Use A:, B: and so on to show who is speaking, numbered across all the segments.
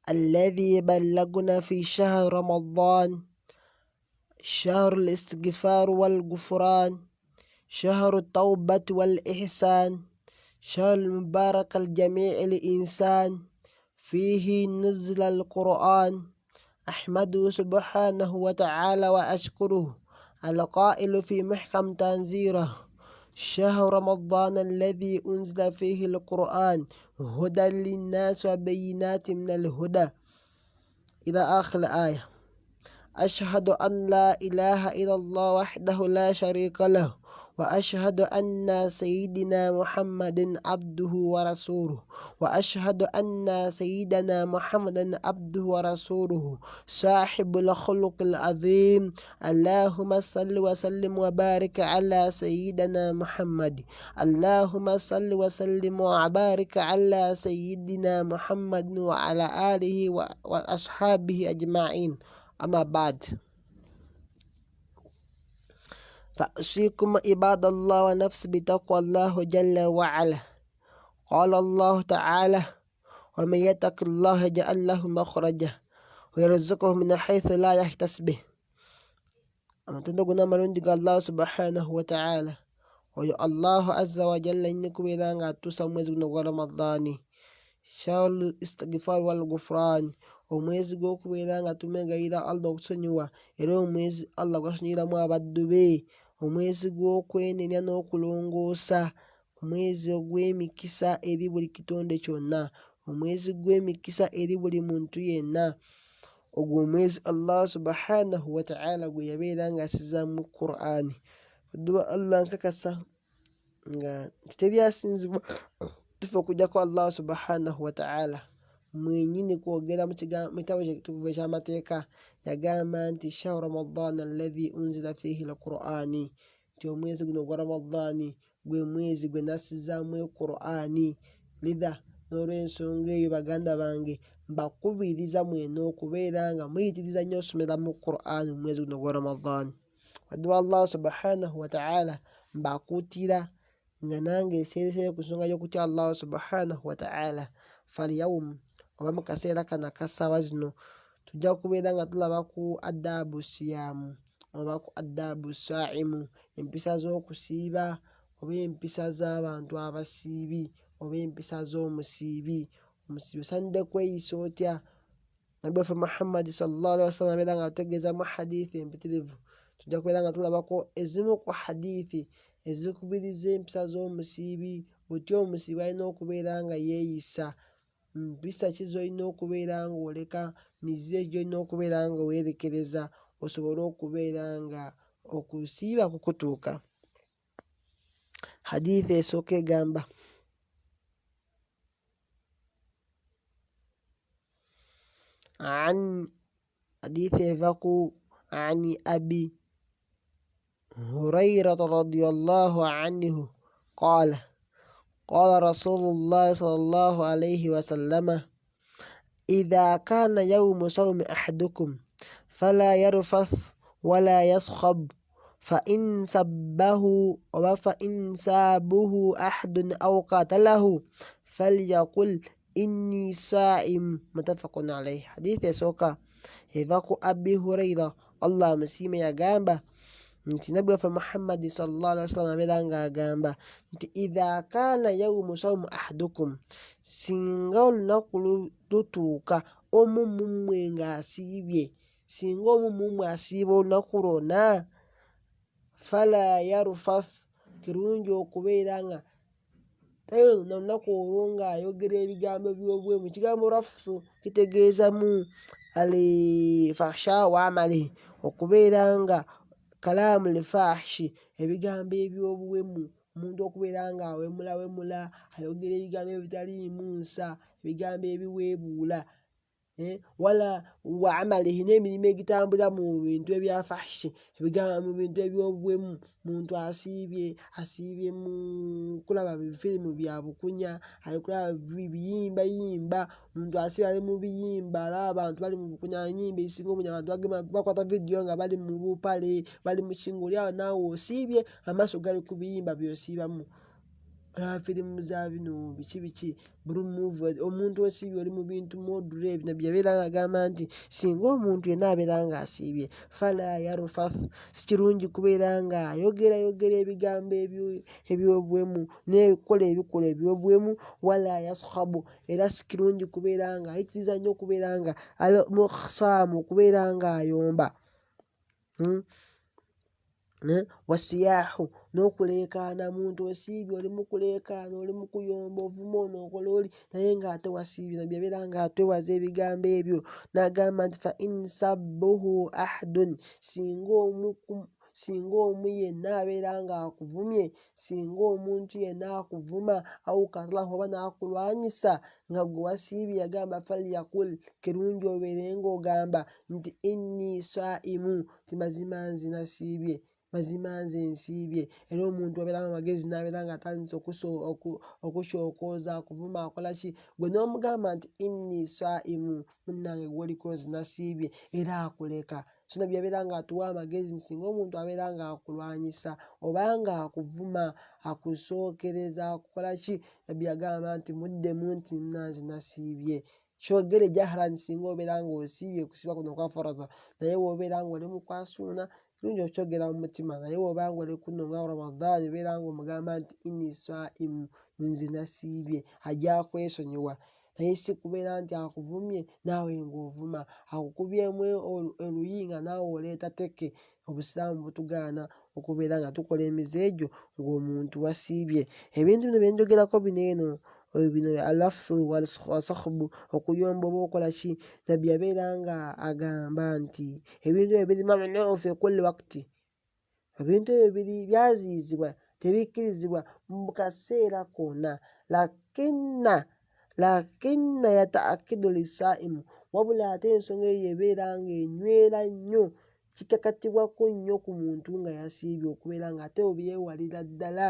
A: الذي بلغنا في شهر رمضان شهر الاستغفار والغفران، شهر التوبة والإحسان، شهر المبارك الجميع الإنسان، فيه نزل القرآن. أحمده سبحانه وتعالى وأشكره القائل في محكم تنزيله: شهر رمضان الذي أنزل فيه القرآن هدى للناس وبينات من الهدى إلى آخر الآية. أشهد أن لا إله إلا الله وحده لا شريك له، وأشهد أن سيدنا محمد عبده ورسوله، وأشهد أن سيدنا محمد عبده ورسوله صاحب الخلق العظيم. اللهم صل وسلم وبارك على سيدنا محمد. اللهم صل وسلم وبارك على سيدنا محمد وعلى آله وأصحابه أجمعين. أما بعد، فأوصيكم عباد الله ونفسي بتقوى الله جل وعلا. قال الله تعالى: ومن يتق الله يجعل له مخرجا ويرزقه من حيث لا يحتسب. amatendo malundi Allah subhanahu wa ta'ala. Oyo Allah azza wa jalla inikubira nga atusa mwezi guno gwa Ramadhani, shahrul istighfar wal ghufran, omwezi gw'okubeera nga tumegayira Allah okusonyiwa, era omwezi Allah gwasonyiiramu abaddu be, omwezi gw'okwenenya n'okulongoosa, omwezi ogw'emikisa eri buli kitonde kyonna, omwezi gw'emikisa eri buli muntu yenna. Ogwo omwezi Allah subhanahu wa ta'ala gwe yabeera nga asizaamu Qur'ani. Adduwa Allah nkakasa nga tebyasinzibwa tufe okujjako Allah subhanahu wa ta'ala mwenyini kwogera mu kitabo ekitukuvu eky'amateeka yagamba nti shahru Ramadana alladhi unzila fihi al-Qur'ani, nti omwezi guno gwa Ramadhani gwe mwezi gwe nasizaamu Qur'ani. Lidha n'olw'ensonga eyo baganda bange mbakubiriza mwena okubeera nga muyitiriza nnyo osomera mu Qur'ani mu mwezi guno gwa Ramadhani. Adduwa Allah subhanahu wa ta'ala mbakuutira nga nange eseeresere ku nsonga y'okutya Allah subhanahu wa ta'ala. Falyawum oba mu kaseera kano akassaawa zino tujja kubeera nga tulaba ku adabu siyamu oba ku adabu saimu, empisa z'okusiiba oba empisa z'abantu abasiibi oba empisa z'omusiibi. Omusiibi osaanidde kweyisa otya? Nabbi waffe Muhammad sallallahu alaihi wasallam abeera nga ategeeza mu hadithi empitirivu. Tujja kubeera nga tulabako ezimu ku hadithi ezikubiriza empisa z'omusiibi, butya omusiibi alina okubeera nga yeeyisa, mpisa ki z'olina okubeera nga oleka, miziro ki gy'olina okubeera nga weerekereza osobole okubeera nga okusiiba kukutuuka. Hadithi esooka egamba: hadithi evaku ani abi هريرة رضي الله عنه قال: قال رسول الله صلى الله عليه وسلم: إذا كان يوم صوم أحدكم فلا يرفث ولا يصخب، فإن سابه أحد أو قاتله فليقل إني صائم. متفق عليه. حديث يسوكا إذاكو أبي هريرة الله مسيما يغامبا nti Nabbi waffe Muhammad sallallahu alaihi wasallam abeera nga agamba nti idha kana yawmu sawmu ahadukum, singa olunaku lutuuka omu mummwe ng'asiibye, singa omu mummwe asiiba olunaku lwonna, fala yarfaf, kirungi okubeera nga tayona olunaku olwo ng'ayogera ebigambo by'obuwemu. Ekigambo rafu kitegeeza mu al-fahsha wa amali, okubeera nga kalaamu lifahishi, ebigambo eby'obuwemu, omuntu okubeera nga awemulawemula, ayogera ebigambo ebitaliimu nsa, ebigambo ebiweebuula, wala wa amalihi, n'emirimu egitambulira mu bintu ebya fahishi, ebigambo mu bintu eby'obuwemu. Muntu asiibye mu kulaba bifirimu bya bukunya, ali kulaba biyimbayimba, omuntu asiibye ali mu biyimba, alaba abantu bali mu bukunya, ennyimba ezisinga obungi abantu bakwata vidiyo nga bali mu bupale, bali mu kingo, oli awo naawe osiibye, amaaso gali ku biyimba by'osiibamu. olaba firimu za bino biki buli movie omuntu osiibye oli mu bintu module ebyo nabyo yabeera nga agamba nti singa omuntu yenna abeera nga asiibye fala yarufas si kirungi kubeera nga ayogera ebigambo ebyobuwemu n'ebikola ebyobuwemu wala yaskhabu era si kirungi kubeera nga ayitiriza nnyo okubeera nga mukhsaamu okubeera nga ayomba wasiyahu n'okuleekaana muntu osiibye oli mu kuleekaana oli mu kuyomba ovuma ono okola oli naye ng'ate wasiibye nabyo yabeera nga atwewaza ebigambo ebyo n'agamba nti fa insabbuhu ahadun singa omu yenna abeera nga akuvumye singa omuntu yenna akuvuma awukalahu oba n'akulwanyisa nga gwe wasiibye yagamba falyakul kirungi obeere ng'ogamba nti inni saimu ti mazima nze nasiibye mazima nze nsiibye era omuntu abeera mu magezi n'abeera nga atandise okukyokooza akuvuma akola ki gwe n'omugamba nti inni saimu munnange gwoliko nze nasiibye era akuleka so nabyo yabeera nga atuwa amagezi nsinga omuntu abeera nga akulwanyisa obanga akuvuma akusookereza akukola ki nabyo yagamba nti muddemu nti munnanze nasiibye kyogere jaharan singa obeera nga osiibye kusiiba kuno kwa faradha naye wobeera nga oli mu kwasuuna kirungi okyogera mu mutima naye woba nga oli kuno nga Ramadhan obeera nga omugamba nti inni saimu nze nasiibye ajja kwesonyiwa naye si kubeera nti akuvumye naawe ng'ovuma akukubyemu oluyi nga naawe oleeta teke obusiraamu butugaana okubeera nga tukola emize egyo ng'omuntu wasiibye ebintu bino byenjogerako bino alafu wasakhbu okuyomba oba okola ki nabyo yabeera nga agamba nti ebintu ebyo biri mamnuun fi kulli waqti ebintu ebyo byaziyizibwa tebikkirizibwa mu kaseera konna lakinna yataakidu lisaimu wabula ate ensonga eyo ebeera nga enywera nnyo kikakatibwako nnyo ku muntu nga yasiibye okubeera nga ate obyewalira ddala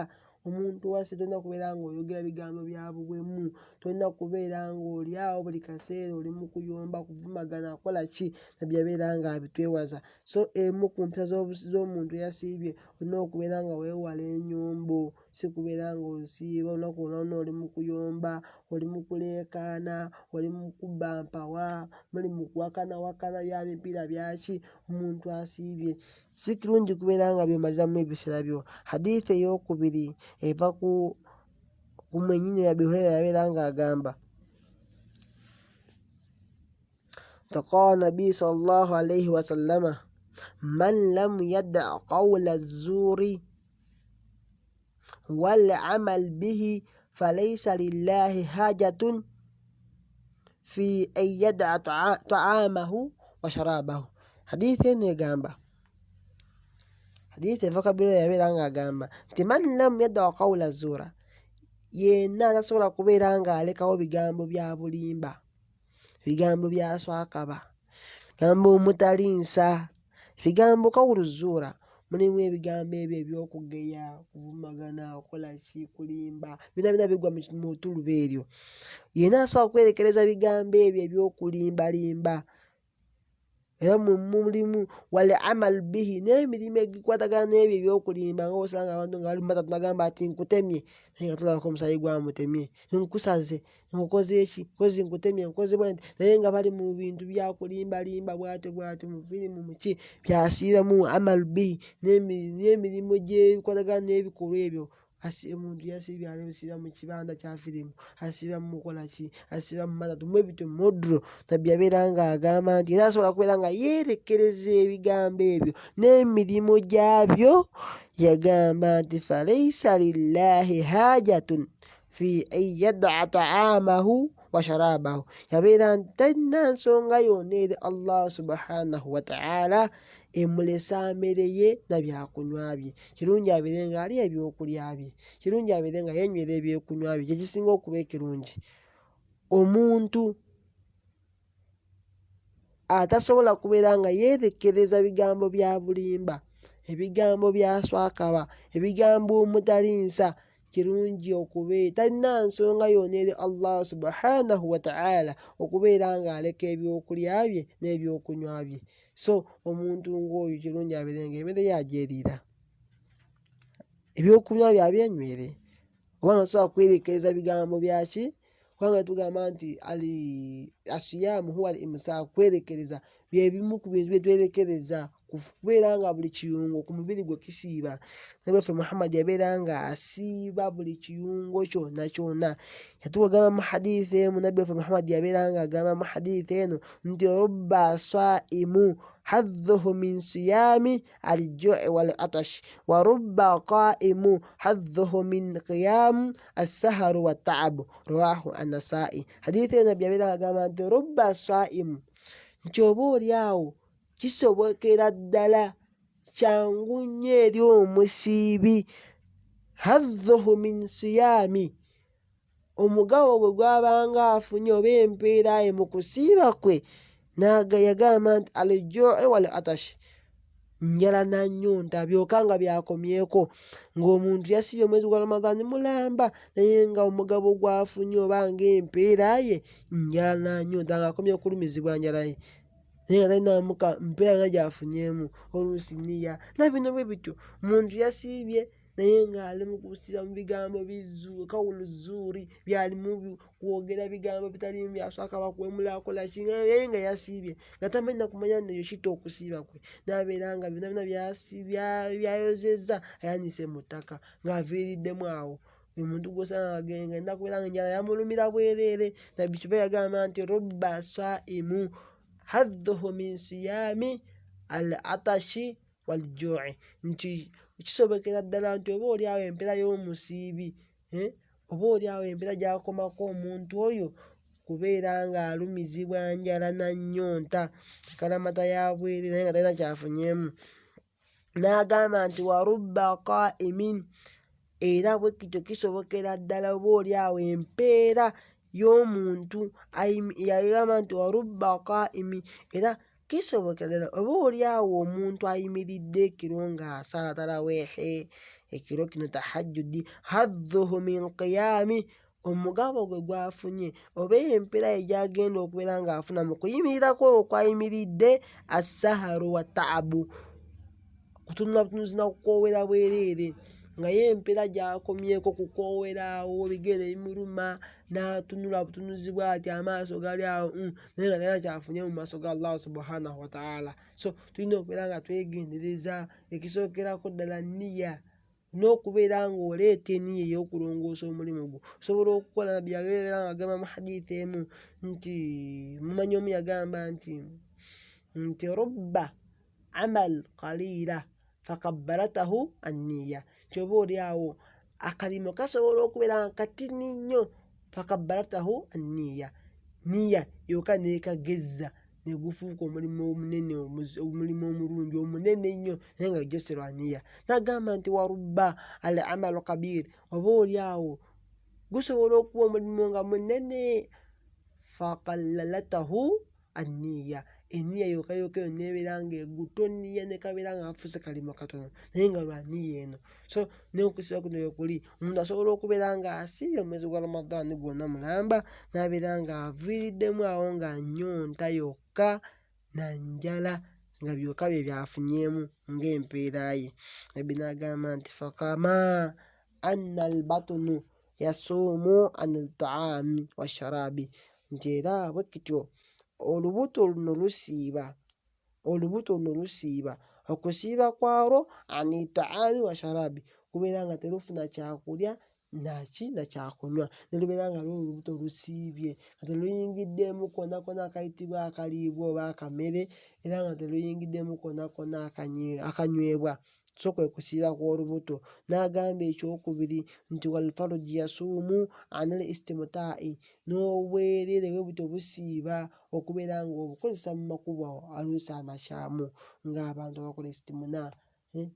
A: omuntu wase tolina kubeera nga oyogera bigambo bya buwemu tolina kubeera nga oli awo buli kaseera oli mu kuyomba kuvumagana akola ki nabyo yabeera nga abitwewaza so emu ku mpisa z'omuntu eyasiibye olina okubeera nga weewala enyombo si kubeera nga osiiba olunaku lwonna oli mu kuyomba oli mu kuleekaana oli mu kubba mpawa muli mu kuwakana bya mipiira byaki omuntu asiibye si kirungi kubeera nga byomaliramu ebiseera byo hadithi ey'okubiri eva ku mwenyini ya Abi Huraira yabeera nga agamba taqala nabii sallallahu alayhi wa sallama man lam yada qawla zuri wal amal bihi falaysa lillahi hajatun fi an yada ta'amahu wa sharabahu hadithi eno egamba hadithi eva ku Abi Huraira yabeera nga agamba nti man lam yada qawla zura yenna tasobola kubeera nga alekawo bigambo bya bulimba bigambo bya swakaba bigambo omutalinsa bigambo kawulu zuura mulimu ebigambo ebyo ebyokugeya kuvumagana okola ki kulimba bina bigwa mu tuluba eryo yenna asobola kwerekereza bigambo ebyo ebyokulimbalimba era mulimu wal amal bihi n'emirimu egikwatagana n'ebyo ebyokulimba nga osanga abantu nga bali mumatatu nagamba ati nkutemye naye nga tulabako omusaayi gwamutemye nkusaze nkukoze eki nkozi nkutemye nkoze bwanti naye nga bali mu bintu byakulimbalimba bwatyo mu firimu muki byasiibamu amal bihi n'emirimu gyebikwatagana n'ebikolwa ebyo omuntu yasiibye alisiiba mu kibanda kya firimu asiiba mu mukola ki asiiba mu matatu mwebityo modro nabyo yabeera nga agamba nti era asobola kubeera nga yeerekereza ebigambo ebyo n'emirimu gyabyo yagamba nti falaysa lillahi hajatun fi an yada ta'amahu wa sharabahu yabeera nti talina nsonga yonna eri Allah subhanahu wa ta'ala emulesa mmere ye na byakunywa bye kirungi abeere nga ali ebyokulya bye kirungi abeere nga yenywera ebyokunywa bye kyekisinga okuba ekirungi omuntu atasobola kubeera nga yeerekereza bigambo bya bulimba ebigambo bya swakaba ebigambo omutalinsa kirungi okubeera talina nsonga yonna eri Allah subhanahu wa ta'ala okubeera nga aleka ebyokulya bye n'ebyokunywa bye so omuntu ng'oyo kirungi abeere nga emmere ye agyeriira ebyokunywa bye abyenywere kubanga tusobola kwerekereza bigambo byaki kubanga tugamba nti asiyamu huwa al imsaaku, kwerekereza byebimu ku bintu byetwerekereza kubeera nga buli kiyungo ku mubiri gwe kisiiba. Nabi waffe Muhammad yabeera nga asiiba buli kiyungo kyonna kyonna. Yatugamba mu hadithi emu, Nabbi waffe Muhammad yabeera nga agamba mu hadithi eno nti rubba saimu hadhuhu min siyami al-ju'i wal atash wa rubba qaimu hadhuhu min qiyam as-sahar wa ta'ab, rawahu an-Nasa'i. Hadithi eno Nabbi yabeera nga agamba nti rubba saimu, nti oba oli awo kisobokera ddala kyangu nnyo eri omusiibi, hadhuhu min siyami, omugabo gwe gwabanga afunye oba empeera ye mu kusiiba kwe, yagamba nti al-ju'i wal atash, njala na nnyonta byoka nga byakomyeko, ng'omuntu yasiibye omwezi gwa Ramadhaani mulamba naye nga omugabo gwafunye oba ng'empeera ye njala na nnyonta ng'akomye kulumizibwa njala ye naye nga talina mpeera yonna gy'afunyeemu, oluusi nniya na bino bwe bityo. Omuntu yasiibye naye ng'ali mu kusiiba mu bigambo kawulu zuuri, byalimu kwogera bigambo bitaliimu byasooka bakwemula akola ki, naye nga yasiibye nga tamanyi na kumanya nti ekyo kitta okusiiba kwe, n'abeera nga byonna byonna byayozezza ayanise mu ttaka ng'aviiriddemu awo. Buli muntu gw'osanga ng'enda kubeera nga enjala yamulumira bwereere. Nabbi kyova yagamba nti rubba saimu hadhuhu min siyami al-atashi wal-ju'i, nti kisobokera ddala nti oba oli awo empeera y'omusiibi, oba oli awo empeera gy'akomako omuntu oyo kubeera ng'alumizibwa njala na nnyonta, kalamata ya bwereere naye nga talina kyafunyeemu. N'agamba nti wa rubba qaimin, era bwe kityo kisobokera ddala oba oli awo empeera y'omuntu yagamba nti wa rubba qaimi, era kisobokera ddala oba oli awo omuntu ayimiridde ekiro ng'asala taraweehe, ekiro kino tahajjudi, hadhuhu min qiyami, omugabo gwe gwafunye oba empeera ye gy'agenda okubeera ng'afuna mu kuyimirirako okwayimiridde, as-saharu wa ta'abu, kutunula butunuzi na kukoowera bwereere, nga ye empeera gy'akomyeko kukoowera awo bigere bimuluma n'atunula butunuzi bw'ati amaaso gali awo naye nga talina kyafunye mu maaso ga Allah subhanahu wa ta'ala. So tulina okubeera nga twegendereza, ekisookerako ddala nniya, n'okubeera ng'oleeta eniya ey'okulongoosa omulimu gwo osobola okukola. Nabbi yabeera nga agamba mu hadithi emu nti mumanyi omu yagamba nti rubba amal qaliila fakabbaratahu anniya, nti oba oli awo akalimo kasobola okubeera nga katini nnyo, fakabbaratahu anniya, niya yokka neekagezza ne gufuuka omulimu omunene, omulimu omulungi omunene ennyo naye nga just lwa niya. N'agamba nti wa rubba al amalu kabiir, oba oli awo gusobola okuba omulimu nga munene, faqallalatahu anniya, eniya yokka yokka eyo neebeera ng'egutoniya ne kabeera nga kafuuse kalimo katono naye nga lwa niya eno. So n'okusiiba kuno wekuli, omuntu asobola okubeera ng'asiibye omwezi gwa Ramadhaani gwonna mulamba n'abeera ng'aviiriddemu awo nga nnyonta yokka na njala nga byokka bye byafunyeemu ng'empeera ye. Nabbi n'agamba nti fakama anna al-batnu yasuumu an al-ta'aami wash-sharaabi, nti era bwe kityo olubuto luno lusiiba, okusiiba kwalwo ani ta'aami wa sharaabi, kubeera nga terufuna kyakulya na kyakunywa, ne lubeera nga olubuto lusiibye nga teruyingiddemu konna konna akayitibwa akaliibwa oba akamere, era nga teruyingiddemu konna konna akanywebwa. So kwe kusiiba kw'olubuto. N'agamba ekyokubiri nti wal faruji yasuumu anil istimtaa'i, n'obwereere bwe butyo busiiba okubeera ng'obukozesa mu makubo aluusi amakyamu, ng'abantu bakola istimuna,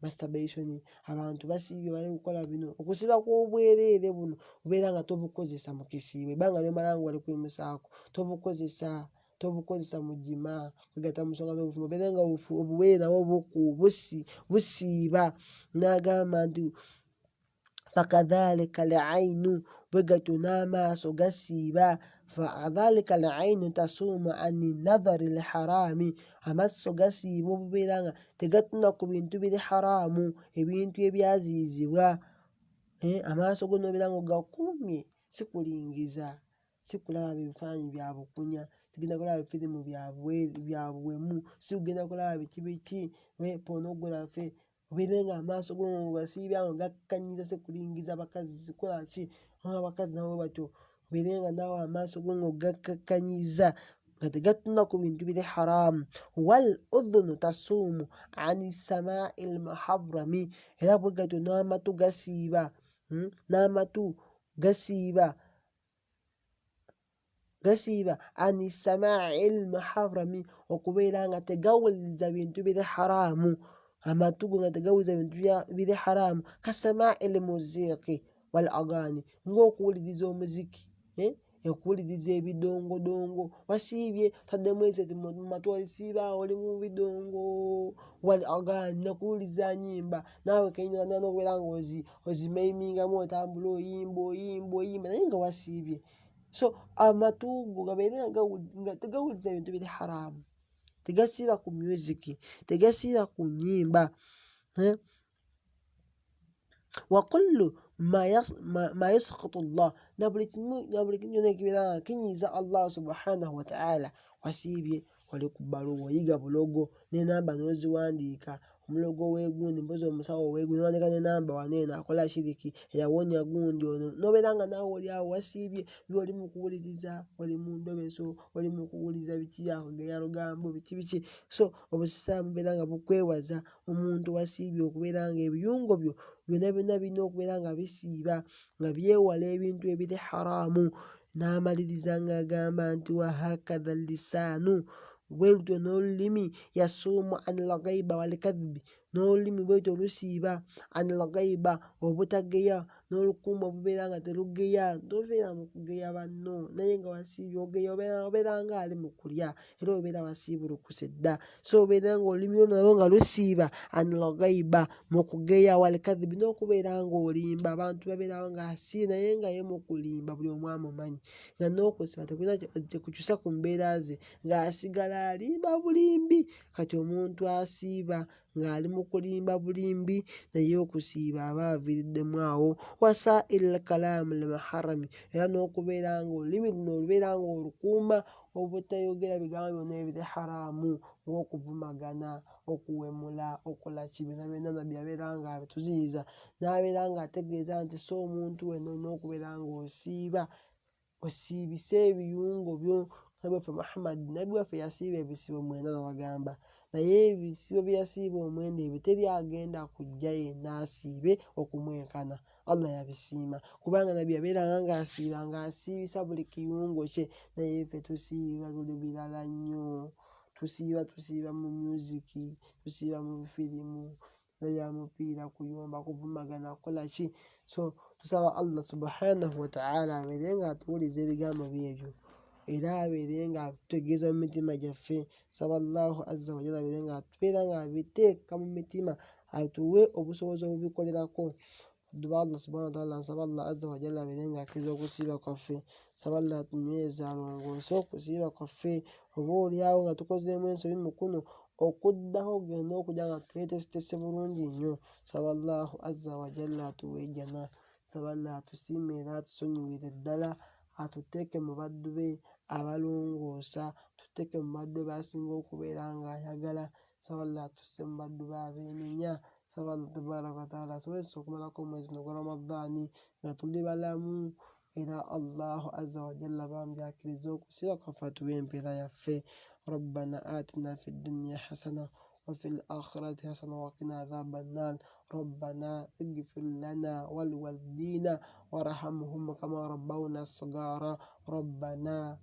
A: masturbation, abantu basiibye bali kukola bino. Okusiiba kw'obwereere buno obeera nga tobukozesa mu kisiibo, ebbanga ly'omala nga wali kweyimusaako tobukozesa mu jima, kwegatta mu nsonga z'obufumbo, obeere nga obuweerere nabwo busiiba. N'agamba nti fakadhalika al-aynu, bwe gatyo n'amaaso gasiiba, fakadhalika al-aynu tasuumu ani nadhari al-haraami, amaaso gasiiba obubeera nga tegatuna ku bintu biri haraamu, ebintu ebyaziyizibwa, amaaso go nobeera nga ogakuumye, sikulingiza, sikulaba bifaananyi bya bukunya, sigenda kulaba firimu bya buwemu, sikugenda kulaba biki pornography. Obeere nga amaaso go ngasiibya nga gakkanyiza, sikulingiza bakazi, sikolaki abakazi nabo batyo. Obeere nga naawe amaaso go nga ogakkanyiza nga tegatunda ku bintu biri haramu. Wal udhunu tasuumu ani samai lmuharrami, era bwe gatyo n'amatu gasiiba, n'amatu gasiiba ani samai lmuharrami, okubeera nga tegawuliriza bintu biri haramu. Amatu go nga tegawuliriza bintu biri haramu. Kasamai lmuziiki wal agaani, ng'okuwuliriza omuziki, okuwuliriza ebidongodongo. Wasiibye taddemu headset mu matu, olisiiba oli mu bidongo. Wal agaani, n'okuwuliriza nyimba, naawe kenyini n'okubeera nga ozimaimingamu, otambula oyimba naye nga wasiibye. So amatu go gabeere nga tegawuliriza bintu biri haramu, tegasiiba ku music, tegasiiba ku nyimba. Wa kullu ma yasqutu Allah, na buli kimu kyonna ekibeera nga kinyiiza Allah subhanahu wa ta'ala. Wasiibye oli ku bbaluwa, oyiga bulogo n'enamba n'oziwandiika, omulogo w'egundi, mpozi omusawo w'egundi n'owandiika n'enamba wano eno akola shiriki, eyawonya gundi ono, n'obeera nga naawe oli awo wasiibye, by'oli mu kuwuliriza, oli mu ndobeso, oli mu kuwuliriza biki bya lugambo biki. So obusiraamu bubeera nga bukwewaza omuntu wasiibye okubeera nga ebiyungo byo byonna birina okubeera nga bisiiba, nga byewala ebintu ebiri haramu. N'amaliriza ng'agamba nti wahakadha lisaanu, bwe lutyo n'olulimi yasuumu anil ghaiba wal kadhibi, n'olulimi bwe lutyo lusiiba anil ghaiba, obutageya, n'olukuumo obubeera nga terugeya. Tobeera mu kugeya banno naye nga wasiibye ogeya, obeera nga ali mu kulya, era obeera wasiibulukuse dda. So obeera nga olulimi lwo nalwo nga lusiiba anil ghaiba, mu kugeya, wal kadhibi, n'okubeera nga olimba. Abantu babeerawo nga asiibye naye nga ye mu kulimba buli omu amumanyi, nga n'okusiiba tekukyusa ku mbeera ze, ng'asigala alimba bulimbi. Kati omuntu asiiba ng'ali mu kulimba bulimbi, naye okusiiba aba aviiriddemu awo. Wasaa'iril kalaamu al muharrami, era n'okubeera nga olulimi luno olubeera nga olukuuma obutayogera bigambo byonna ebiri haramu, ng'okuvumagana, okuwemula, okola ki, byonna nabbi abeera nga abituziyiza. N'abeera nga ategeeza nti so omuntu wenna olina okubeera nga osiibisa ebiyungo byo. Nabbi waffe Muhammad, nabbi waffe yasiiba ebisibo 9 n'abagamba, naye ebisibo bye yasiiba 9 ebyo teri agenda kujja yenna asiibe okumwenkana. Allah yabisiima, kubanga nabbi yabeeranga ng'asiiba ng'asiibisa buli kiyungo kye, naye ffe tusiiba buli birala nnyo. Tusiiba mu musiki, tusiiba mu firimu, bya mupiira, kuyomba, kuvumagana, kukola ki. So tusaba Allah subhanahu wa ta'ala abeere nga atuwuliza ebigambo byebyo, era abeere nga atutegeeza mu mitima gyaffe. Saba Allahu azza wa jalla abeere nga atubeera nga abiteeka mu mitima, atuwe obusobozi obubikolerako. Duba Allah subhanahu wa ta'ala, nsaba Allah azza wa jalla abeere nga akkiriza okusiiba kwaffe. Saba Allah atunyweze, alongoose okusiiba kwaffe. Oba oliawo nga tukozeemu ensobi mu kuno, okuddaho genda okujja nga tweteesetese bulungi nnyo. Saba Allahu azza wa jalla atuwe ejjana. Saba Allah atusiime era atusonyiwire ddala, atuteeke mu baddu be abalongoosa, tuteeke mu baddu be asinga okubeera ng'ayagala. Saba Allah atusse mu baddu be abeenenya. Saba Allah tabaaraka wa ta'ala asobozese okumalako omwezi guno gwa Ramadhaani nga tuli balamu, era Allahu azza wa jalla bambi akkirize okusiiba kwaffe, atuwe empeera yaffe. Rabbana atina fid dunya hasana wa fil akhirati hasana wa qina adhaban nar. Rabbana ighfir lana wa liwalidina warhamhum kama rabbawna saghara. Rabbana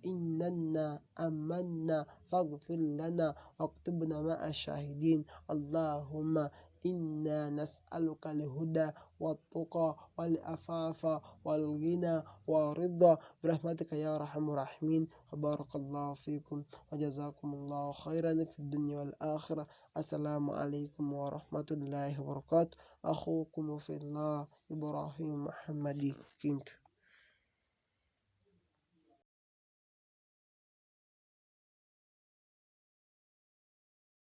A: إننا آمنا فاغفر لنا واكتبنا مع الشاهدين. اللهم إنا نسألك الهدى والتقى والعفاف والغنى والرضا برحمتك يا أرحم الراحمين. وبارك الله فيكم وجزاكم الله خيرا في الدنيا والآخرة. السلام عليكم ورحمة الله وبركاته. أخوكم في الله إبراهيم محمدي كنت.